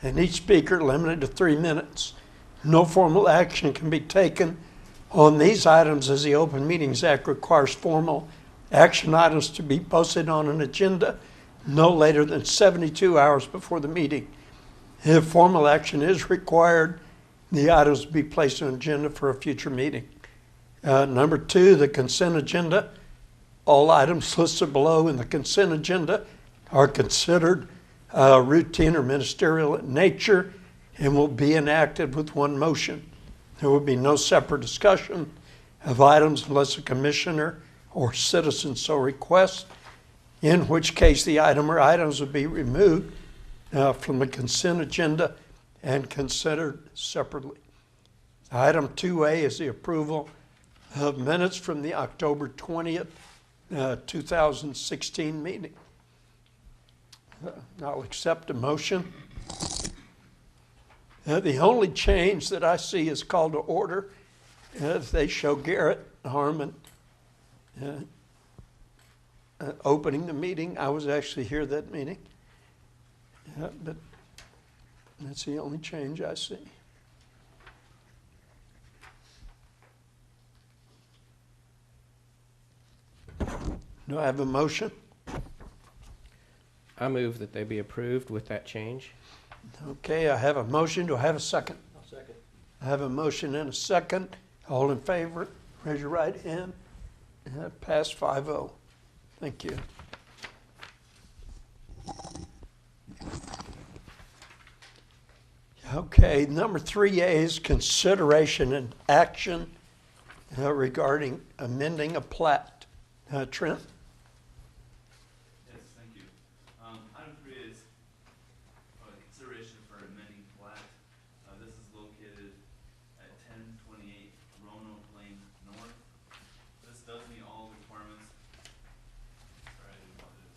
and each speaker limited to 3 minutes. No formal action can be taken on these items as the Open Meetings Act requires formal action items to be posted on an agenda no later than 72 hours before the meeting. If formal action is required, the items will be placed on an agenda for a future meeting. Number 2, the consent agenda. All items listed below in the consent agenda are considered routine or ministerial in nature and will be enacted with one motion. There will be no separate discussion of items unless a commissioner or citizen so requests, in which case the item or items will be removed from the consent agenda and considered separately. Item 2A is the approval of minutes from the October 20th, 2016 meeting. I'll accept a motion. The only change that I see is call to order. They show Garrett Harmon opening the meeting. I was actually here that meeting. But that's the only change I see. Do I have a motion? I move that they be approved with that change. Okay, I have a motion. Do I have a second? I'll second. I have a motion and a second. All in favor, raise your right hand. Pass 5-0. Thank you. Okay, number 3A is consideration and action regarding amending a plat. Trent? Yes, thank you. Item 3 is consideration for amending plat. This is located at 1028 Roanoke Lane North. This does meet all requirements. Sorry, I didn't know what it is.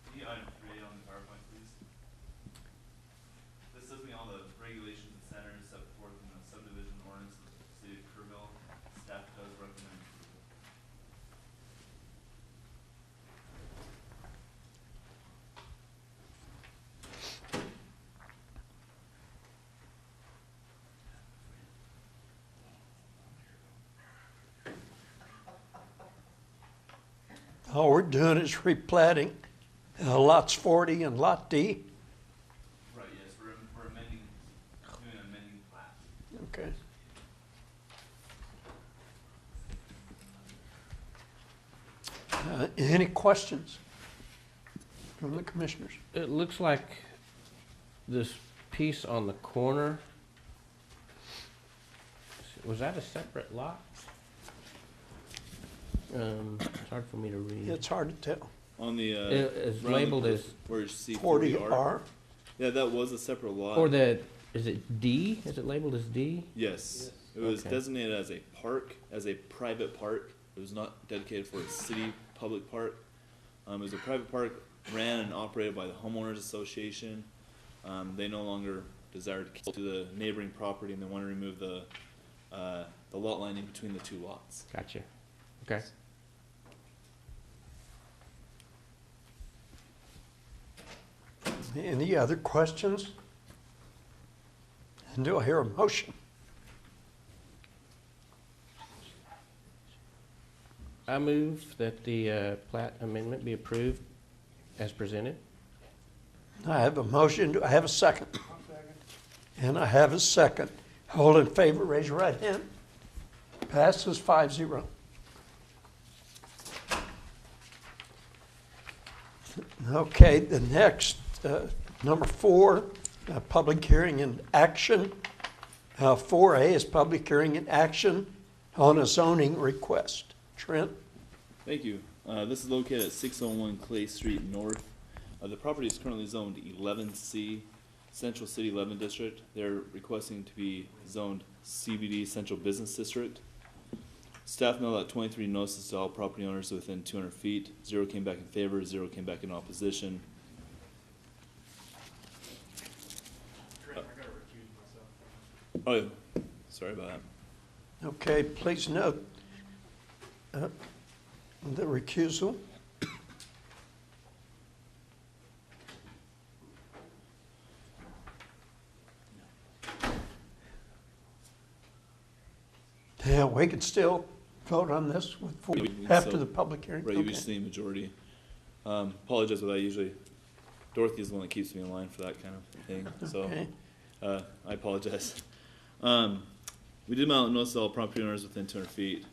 Can you item 3 on the PowerPoint, please? This does meet all the regulations and standards set forth in the subdivision ordinance of the city of Kerrville. Staff does recommend approval. All we're doing is replatting lots 40 and lot D. Right, yes, we're amending, doing an amending plat. Okay. Any questions from the commissioners? It looks like this piece on the corner, was that a separate lot? It's hard for me to read. It's hard to tell. On the It's labeled as, where you see 40R. Yeah, that was a separate lot. or the, is it D? Is it labeled as D? Yes, it was Okay. designated as a park, as a private park. It was not dedicated for a city public park. It was a private park ran and operated by the homeowners association. They no longer desire to keep to the neighboring property, and they want to remove the lot line in between the two lots. Gotcha. Okay. Any other questions? And do I hear a motion? I move that the plat amendment be approved as presented. I have a motion. Do I have a second? And I have a second. All in favor, raise your right hand. Passes 5-0. Okay, the next, number 4, public hearing and action. 4A is public hearing and action on a zoning request. Trent? Thank you. This is located at 601 Clay Street North. The property is currently zoned 11C, Central City 11 District. They're requesting to be zoned CBD, Central Business District. Staff mailed out 23 notices to all property owners within 200 feet. 0 came back in favor, 0 came back in opposition. Trent, I gotta recuse myself. Oh, yeah. Sorry about that. Okay, please note the recusal. Yeah, we could still vote on this with four, We can after still- the public hearing. Right, you Okay. just need a majority. Apologize for that, usually Dorothy is the one that keeps me in line for that kind of thing, so, Okay. I apologize. We did notice all property owners within 200 feet.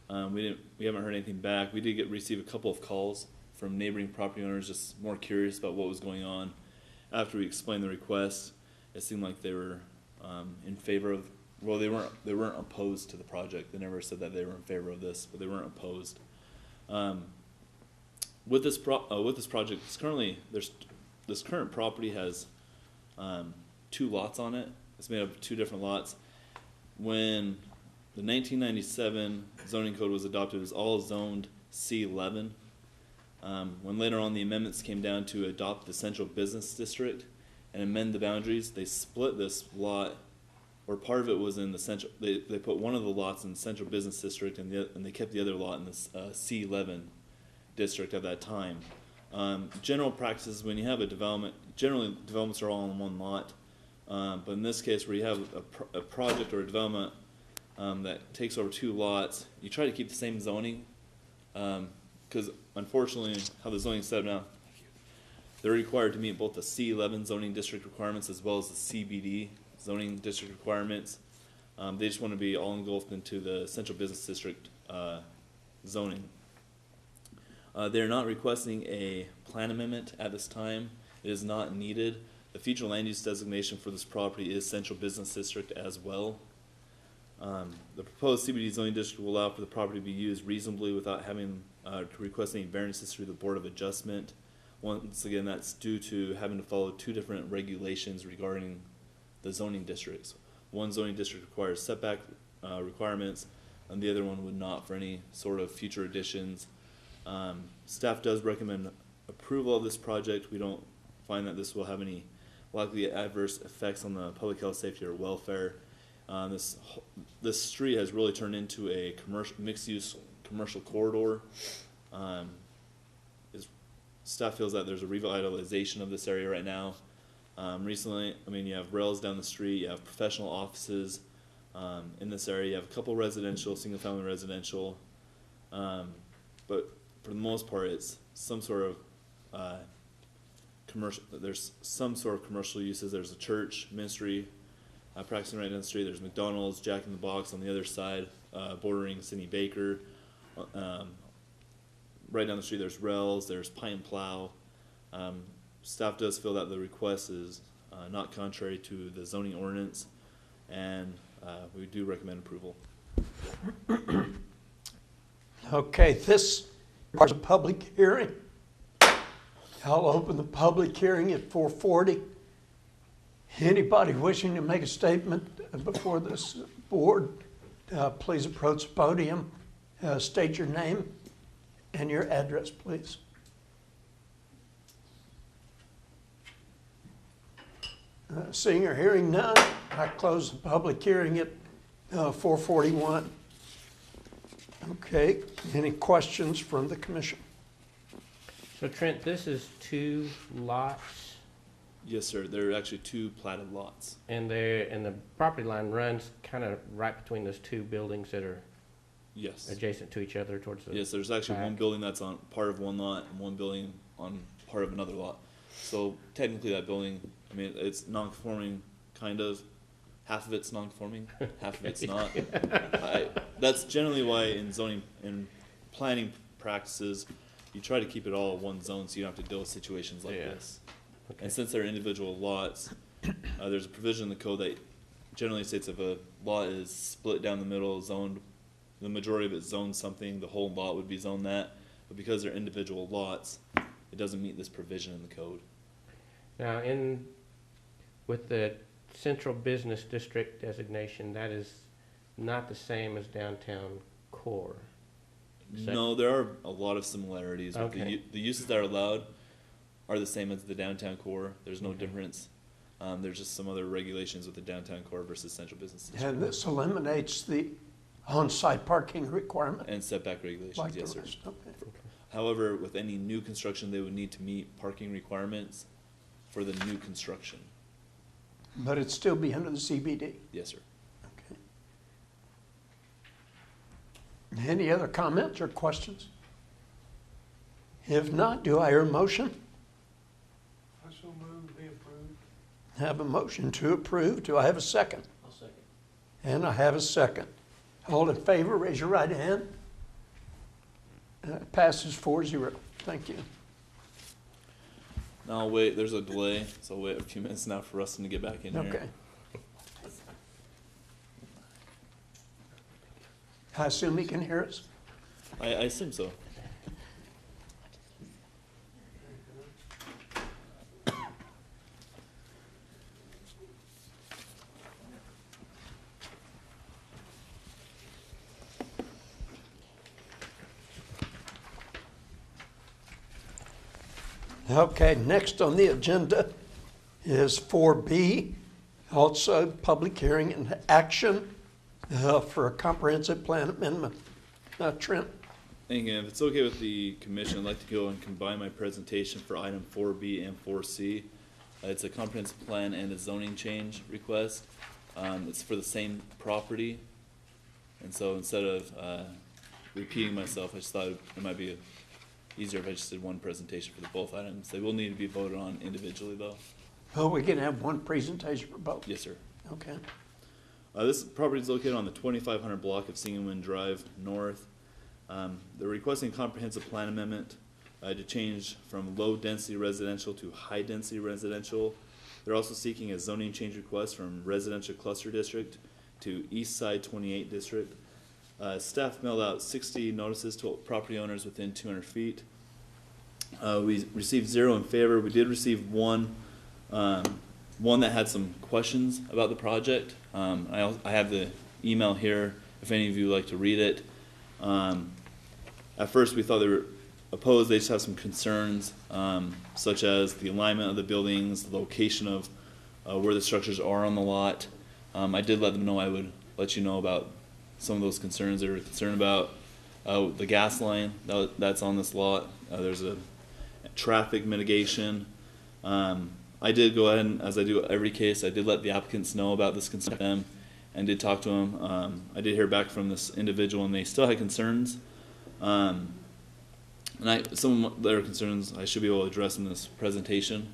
We haven't heard anything back. We did receive a couple of calls from neighboring property owners, just more curious about what was going on. After we explained the request, it seemed like they were, in favor of, well, they weren't opposed to the project. They never said that they were in favor of this, but they weren't opposed. With this project, this current property has, 2 lots on it. It's made up of 2 different lots. When the 1997 zoning code was adopted, it was all zoned C11. When later on the amendments came down to adopt the central business district and amend the boundaries, they split this lot, or part of it was in the central, they put one of the lots in the central business district and they kept the other lot in this C11 district at that time. General practices, when you have a development, generally developments are all on one lot. But in this case, where you have a project or a development that takes over 2 lots, you try to keep the same zoning, because unfortunately, how the zoning is set up now, they're required to meet both the C11 zoning district requirements as well as the CBD zoning district requirements. They just want to be all engulfed into the central business district zoning. They're not requesting a plan amendment at this time. It is not needed. The future land use designation for this property is Central Business District as well. The proposed CBD zoning district will allow for the property to be used reasonably without having to request any variances through the Board of Adjustment. Once again, that's due to having to follow 2 different regulations regarding the zoning districts. One zoning district requires setback requirements, and the other one would not for any sort of future additions. Staff does recommend approval of this project. We don't find that this will have any likely adverse effects on the public health, safety, or welfare. This street has really turned into a mixed-use commercial corridor. Staff feels that there's a revitalization of this area right now. Recently, I mean, you have rails down the street, you have professional offices in this area, you have a couple residential, single-family residential, but for the most part, it's some sort of commercial. There's some sort of commercial uses. There's a church ministry practicing right down the street. There's McDonald's, Jack in the Box on the other side, bordering Sidney Baker. Right down the street, there's Rel's, there's Pine Plow. Staff does feel that the request is not contrary to the zoning ordinance, and we do recommend approval. Okay, this is a public hearing. I'll open the public hearing at 4:40. Anybody wishing to make a statement before this board, please approach the podium. State your name and your address, please. Seeing or hearing none, I close the public hearing at 4:41. Okay, any questions from the commission? So Trent, this is 2 lots, Yes, sir. There are actually 2 platted lots. and the property line runs kind of right between those 2 buildings that are Yes. adjacent to each other towards the Yes, there's actually one back. building that's on part of one lot and one building on part of another lot. So technically that building, I mean, it's non-conforming, kind of. Half of it's non-conforming, half of it's not. That's generally why in zoning and planning practices, you try to keep it all one zone so you don't have to deal with situations like Yeah. this. Okay. And since they're individual lots, there's a provision in the code that generally states if a lot is split down the middle, zoned, the majority of it's zoned something, the whole lot would be zoned that. But because they're individual lots, it doesn't meet this provision in the code. Now, with the central business district designation, that is not the same as downtown core. Is that- No, there are a lot of similarities. With Okay. the uses that are allowed are the same as the downtown core. There's no Okay. difference. There's just some other regulations with the downtown core versus central business district. And this eliminates the on-site parking requirement And setback regulations, like the yes, sir. rest. Okay. However, with any new construction, they would need to meet parking requirements for the new construction. But it'd still be under the CBD. Yes, sir. Okay. Any other comments or questions? If not, do I hear a motion? I so move, be approved. Have a motion to approve. Do I have a second? I'll second. And I have a second. All in favor, raise your right hand. Passes 4-0. Thank you. Now I'll wait, there's a delay, so I'll wait a few minutes now for Rustin to get back in here. Okay. I assume he can hear us? I assume so. Okay, next on the agenda is 4B, also public hearing and action for a comprehensive plan amendment. Trent? And again, if it's okay with the commission, I'd like to go and combine my presentation for item 4B and 4C. It's a comprehensive plan and a zoning change request. It's for the same property. And so instead of repeating myself, I just thought it might be easier if I just did one presentation for the both items. They will need to be voted on individually though. Oh, we can have one presentation for both? Yes, sir. Okay. This property is located on the 2500 block of Singleman Drive North. They're requesting a comprehensive plan amendment to change from low-density residential to high-density residential. They're also seeking a zoning change request from residential cluster district to East Side 28 district. Staff mailed out 60 notices to property owners within 200 feet. We received 0 in favor. We did receive one that had some questions about the project. I have the email here if any of you would like to read it. At first we thought they were opposed. They just have some concerns, such as the alignment of the buildings, the location of where the structures are on the lot. I did let them know I would let you know about some of those concerns they were concerned about. The gas line that's on this lot. There's a traffic mitigation. I did go ahead and, as I do every case, I did let the applicants know about this concern to them and did talk to them. I did hear back from this individual and they still had concerns. And some of their concerns I should be able to address in this presentation.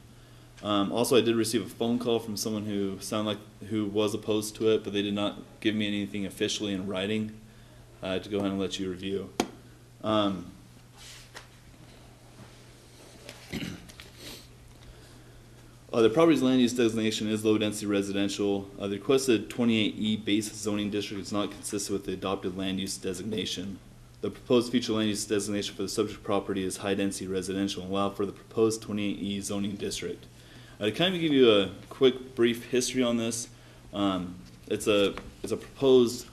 Also, I did receive a phone call from someone who who was opposed to it, but they did not give me anything officially in writing to go ahead and let you review. The property's land use designation is low-density residential. The requested 28E base zoning district is not consistent with the adopted land use designation. The proposed future land use designation for the subject property is high-density residential and allow for the proposed 28E zoning district. To kind of give you a quick, brief history on this, it's a proposed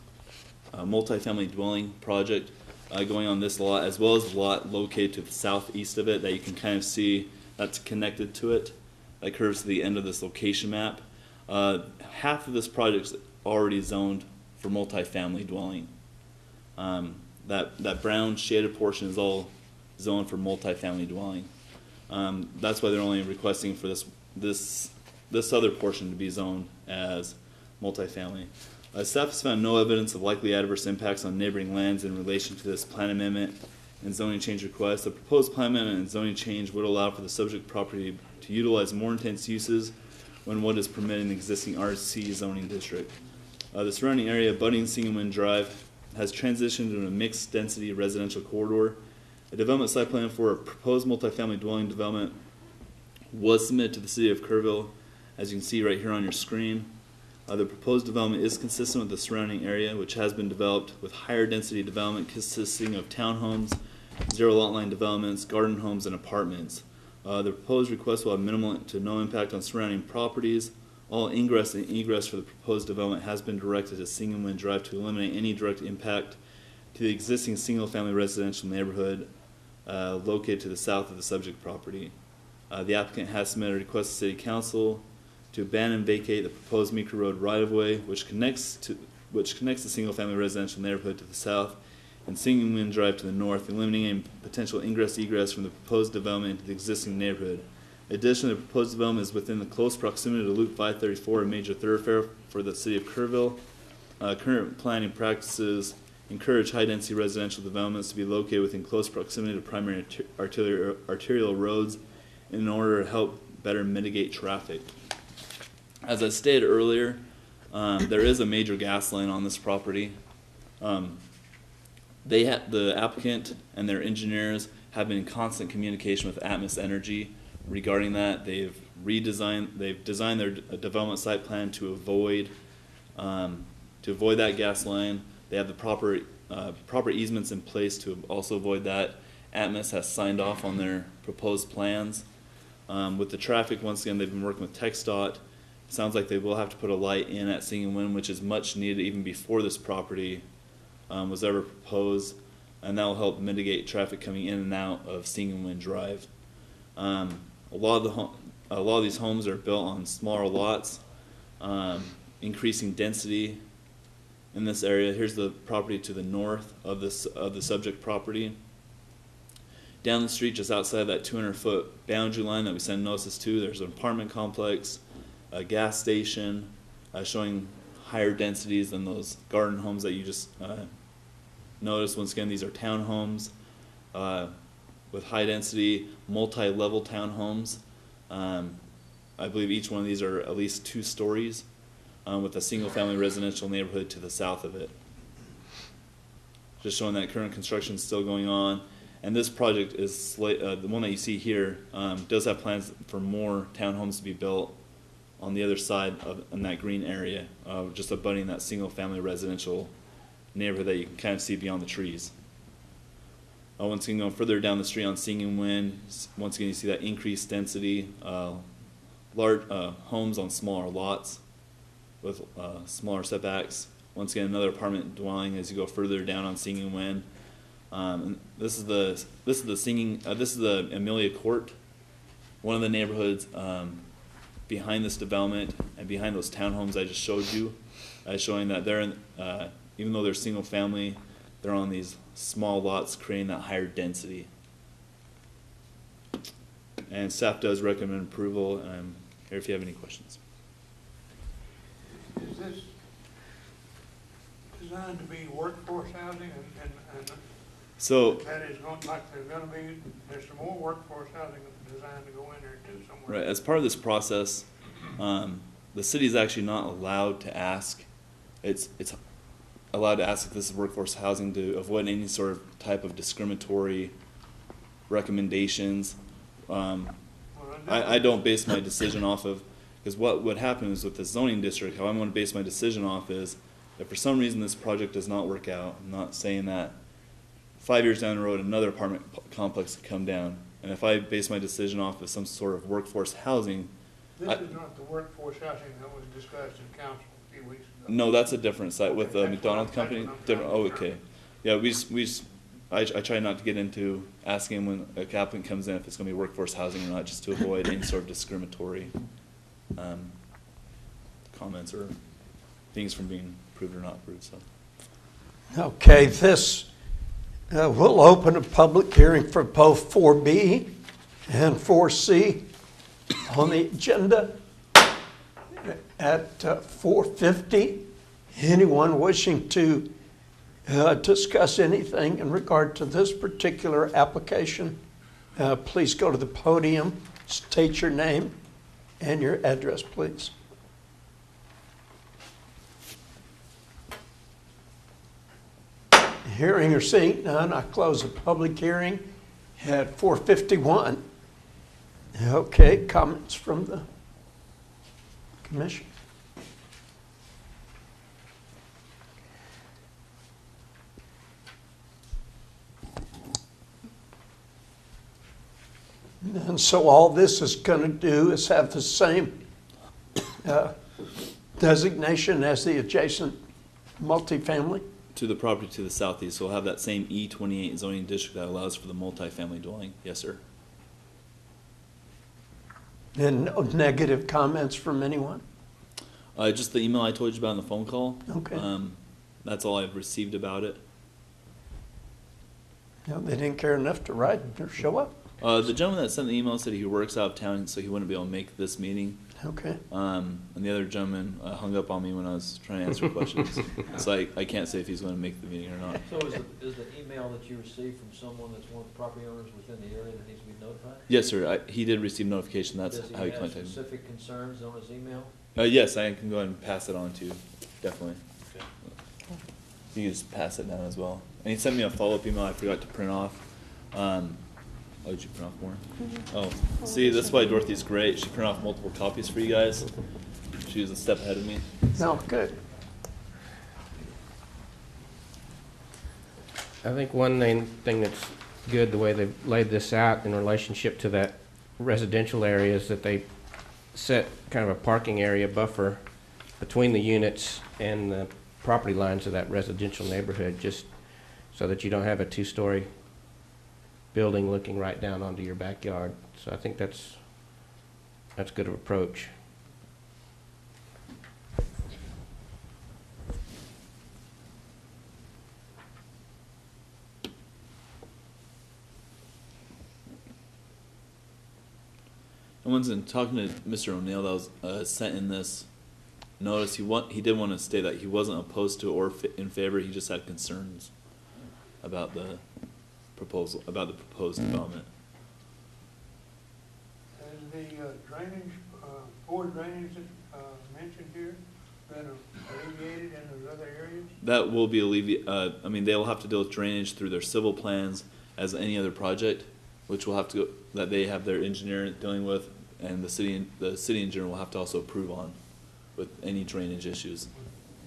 multifamily dwelling project going on this lot, as well as the lot located to the southeast of it that you can kind of see that's connected to it. That curves to the end of this location map. Half of this project is already zoned for multifamily dwelling. That brown shaded portion is all zoned for multifamily dwelling. That's why they're only requesting for this other portion to be zoned as multifamily. Staff has found no evidence of likely adverse impacts on neighboring lands in relation to this plan amendment and zoning change request. The proposed plan amendment and zoning change would allow for the subject property to utilize more intense uses when what is permitted in the existing RC zoning district. The surrounding area abutting Singleman Drive has transitioned to a mixed density residential corridor. A development site plan for a proposed multifamily dwelling development was submitted to the city of Kerrville, as you can see right here on your screen. The proposed development is consistent with the surrounding area, which has been developed with higher density development consisting of townhomes, zero lot line developments, garden homes, and apartments. The proposed request will have minimal to no impact on surrounding properties. All ingress and egress for the proposed development has been directed to Singleman Drive to eliminate any direct impact to the existing single-family residential neighborhood located to the south of the subject property. The applicant has submitted a request to City Council to abandon and vacate the proposed Meeker Road right-of-way, which connects the single-family residential neighborhood to the south and Singleman Drive to the north, eliminating potential ingress-egress from the proposed development into the existing neighborhood. Additionally, the proposed development is within the close proximity to Loop 534, a major thoroughfare for the city of Kerrville. Current planning practices encourage high-density residential developments to be located within close proximity to primary arterial roads in order to help better mitigate traffic. As I stated earlier, there is a major gas line on this property. The applicant and their engineers have been in constant communication with Atmos Energy regarding that. They've designed their development site plan to avoid that gas line. They have the proper easements in place to also avoid that. Atmos has signed off on their proposed plans. With the traffic, once again, they've been working with TxDOT. Sounds like they will have to put a light in at Singing Wind, which is much needed even before this property was ever proposed, and that will help mitigate traffic coming in and out of Singing Wind Drive. A lot of these homes are built on smaller lots, increasing density in this area. Here's the property to the north of the subject property. Down the street, just outside that 200-foot boundary line that we send notices to, there's an apartment complex, a gas station, showing higher densities than those garden homes that you just noticed. Once again, these are townhomes with high density, multi-level townhomes. I believe each one of these are at least 2 stories with a single-family residential neighborhood to the south of it. Just showing that current construction is still going on. And this project is the one that you see here does have plans for more townhomes to be built on the other side in that green area, just abutting that single-family residential neighborhood that you can kind of see beyond the trees. Once again, going further down the street on Singing Wind, once again you see that increased density, large homes on smaller lots with smaller setbacks. Once again, another apartment dwelling as you go further down on Singing Wind. And this is the Amelia Court, one of the neighborhoods behind this development and behind those townhomes I just showed you, showing that they're even though they're single family, they're on these small lots, creating that higher density. And staff does recommend approval, and I'm here if you have any questions. Is this designed to be workforce housing and So that is going, like there's some more workforce housing designed to go in there too somewhere? right, as part of this process, the city is actually not allowed to ask. It's allowed to ask if this is workforce housing to avoid any sort of type of discriminatory recommendations. I don't base my decision off of, because what would happen is with the zoning district, how I'm going to base my decision off is if for some reason this project does not work out. I'm not saying that 5 years down the road another apartment complex could come down, and if I base my decision off of some sort of workforce housing. This is not the workforce housing that was discussed in council a few weeks ago. No, that's a different site with the Okay, McDonald that's company. what I'm Different. trying Oh, to okay. Yeah, I try not to get into asking when a applicant comes in if it's going to be workforce housing or not, just to avoid any sort of discriminatory comments or things from being approved or not approved. So. Okay, this we'll open a public hearing for both 4B and 4C on the agenda at 4:50. Anyone wishing to discuss anything in regard to this particular application, please go to the podium, state your name and your address, please. Hearing or seeing none, I close the public hearing at 4:51. Okay, comments from the commission? And so all this is going to do is have the same designation as the adjacent multifamily? To the property to the southeast, so we'll have that same E28 zoning district that allows for the multifamily dwelling. Yes, sir. And no negative comments from anyone? Just the email I told you about in the phone call. Okay. That's all I've received about it. No, they didn't care enough to write or show up. The gentleman that sent the email said he works out of town, so he wouldn't be able to make this meeting. Okay. And the other gentleman hung up on me when I was trying to answer questions. So I can't say if he's going to make the meeting or not. So is the email that you received from someone that's one of the property owners within the area that needs to be notified? Yes, sir. He did receive notification. That's Does how he have contacted me. specific concerns on his email? Yes, I can go ahead and pass it on to you. Definitely. Okay. You can just pass it down as well. And he sent me a follow-up email I forgot to print off. Oh, did you print off more? Oh, see, that's why Dorothy's great. She printed off multiple copies for you guys. She was a step ahead of me. No, good. I think one main thing that's good, the way they've laid this out in relationship to that residential area, is that they set kind of a parking area buffer between the units and the property lines of that residential neighborhood, just so that you don't have a two-story building looking right down onto your backyard. So I think that's good of approach. And once in talking to Mr. O'Neill, that was sent in this notice, he did want to state that he wasn't opposed to or in favor. He just had concerns about the proposed development. Has the drainage, poor drainage mentioned here been alleviated in those other areas? That will be I mean, they will have to deal with drainage through their civil plans as any other project, which will have to go, that they have their engineer dealing with, and the city engineer will have to also approve on with any drainage issues.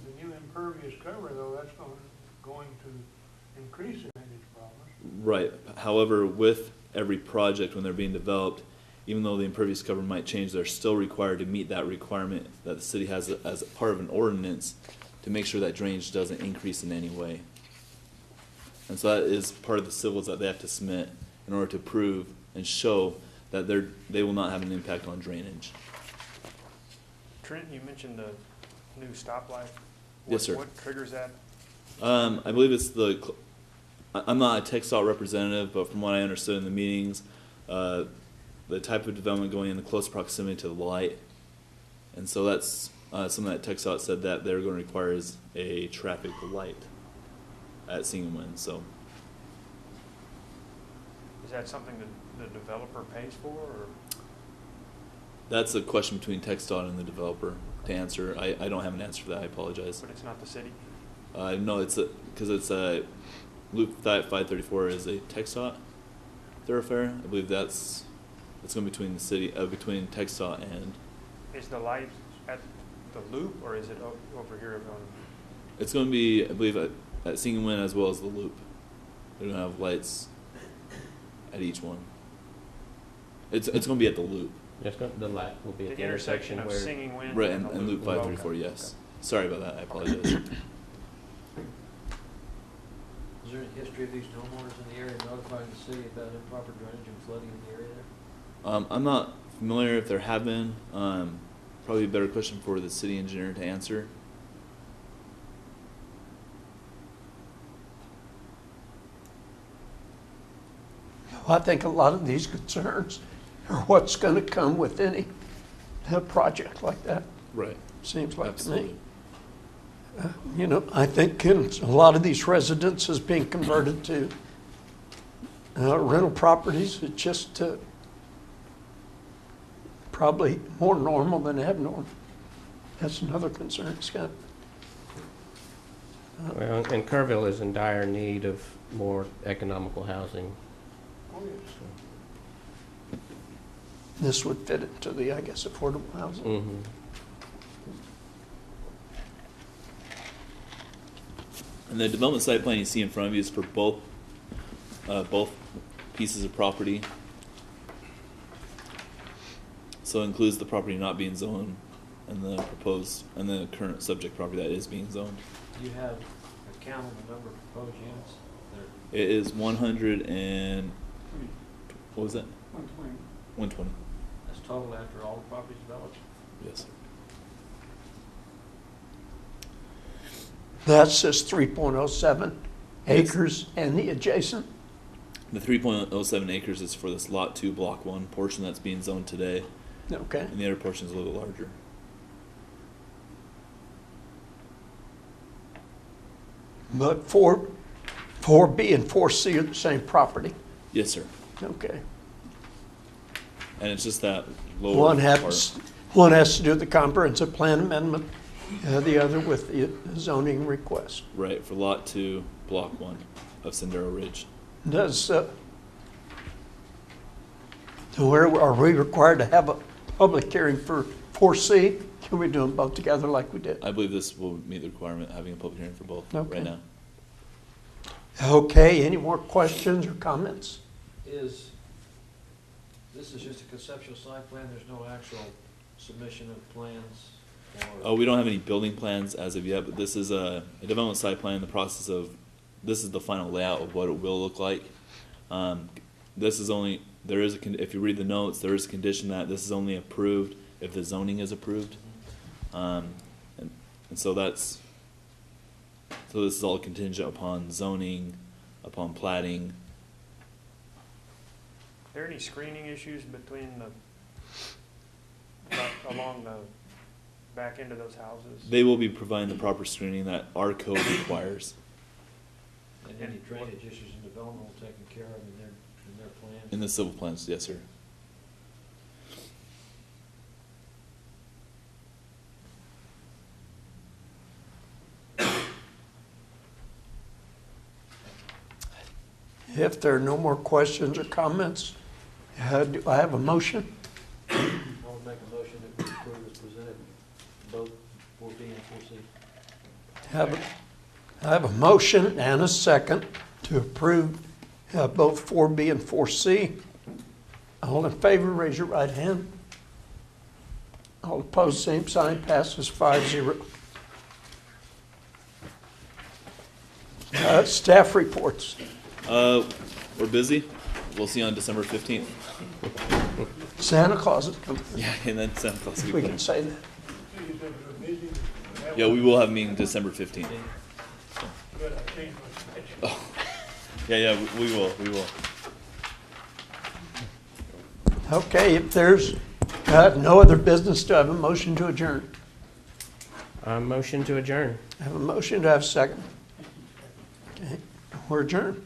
The new impervious cover, though, that's going to increase the drainage problems. Right. However, with every project when they're being developed, even though the impervious cover might change, they're still required to meet that requirement that the city has as a part of an ordinance to make sure that drainage doesn't increase in any way. And so that is part of the civils that they have to submit in order to prove and show that they will not have an impact on drainage. Trent, you mentioned the new stoplight. Yes, sir. What triggers that? I believe it's I'm not a TxDOT representative, but from what I understood in the meetings, the type of development going in the close proximity to the light. And so that's something that TxDOT said that they're going to require is a traffic light at Singing Wind. So Is that something that the developer pays for, or? that's a question between TxDOT and the developer to answer. I don't have an answer for that. I apologize. But it's not the city? No, it's because it's a Loop 534 is a TxDOT thoroughfare. I believe that's going between the city between TxDOT and. Is the light at the loop, or is it over here on? It's going to be, I believe, at Singing Wind as well as the Loop. They're going to have lights at each one. It's going to be at the Loop. The light will be at The intersection of Singing Wind? Right, and and the Loop 534, Okay. yes. Sorry about that, I apologize. Is there any history of these homeowners in the area notifying the city about improper drainage and flooding in the area there? I'm not familiar if there have been. Probably a better question for the city engineer to answer. Well, I think a lot of these concerns are what's going to come with any project like that, Right. seems like Absolutely. to me. You know, I think a lot of these residences being converted to rental properties, it's just probably more normal than abnormal. That's another concern, Scott. Well, and Kerrville is in dire need of more economical housing. Oh, yes. This would fit into the, I guess, affordable housing. Mm-hmm. And the development site plan you see in front of you is for both pieces of property. So it includes the property not being zoned and the current subject property that is being zoned. Do you have a count on the number of proposed units? It is 100 and, what was that? 120. 120. That's total after all the properties developed? Yes, sir. That says 3.07 acres and the adjacent. The 3.07 acres is for this Lot 2 Block 1 portion that's being zoned today. Okay. and the other portion is a little bit larger. But 4B and 4C are the same property? Yes, sir. Okay. And it's just that lower One part. one has to do with the comprehensive plan amendment, the other with the zoning request. Right, for Lot 2, Block 1 of Sendero Ridge. Does, so where, are we required to have a public hearing for 4C? Can we do them both together like we did? I believe this will meet the requirement of having a public hearing for both Okay. right now. Okay, any more questions or comments? This is just a conceptual site plan, there's no actual submission of plans? Oh, we don't have any building plans as of yet, but this is a development site plan in the process of, this is the final layout of what it will look like. This is only, there is if you read the notes, there is a condition that this is only approved if the zoning is approved. And so that's, so this is all contingent upon zoning, upon plating. Are there any screening issues between along the back end of those houses? They will be providing the proper screening that our code requires And any drainage issues in development will taken care of in their plans? in the civil plans, yes, sir. If there are no more questions or comments, do I have a motion? I would make a motion that we approve as presented, both 4B and 4C. I have a motion and a second to approve both 4B and 4C. All in favor, raise your right hand. All opposed, same sign, passes 5-0. Staff reports. We're busy. We'll see you on December 15th. Santa Claus is coming. Yeah, and then Santa Claus will be We coming. can say that. You said we're busy. Yeah, we will have a meeting December 15th. Good, I changed my schedule. Yeah, we will. Okay, if there's no other business, do I have a motion to adjourn? Motion to adjourn. I have a motion, do I have a second? Okay, we're adjourned.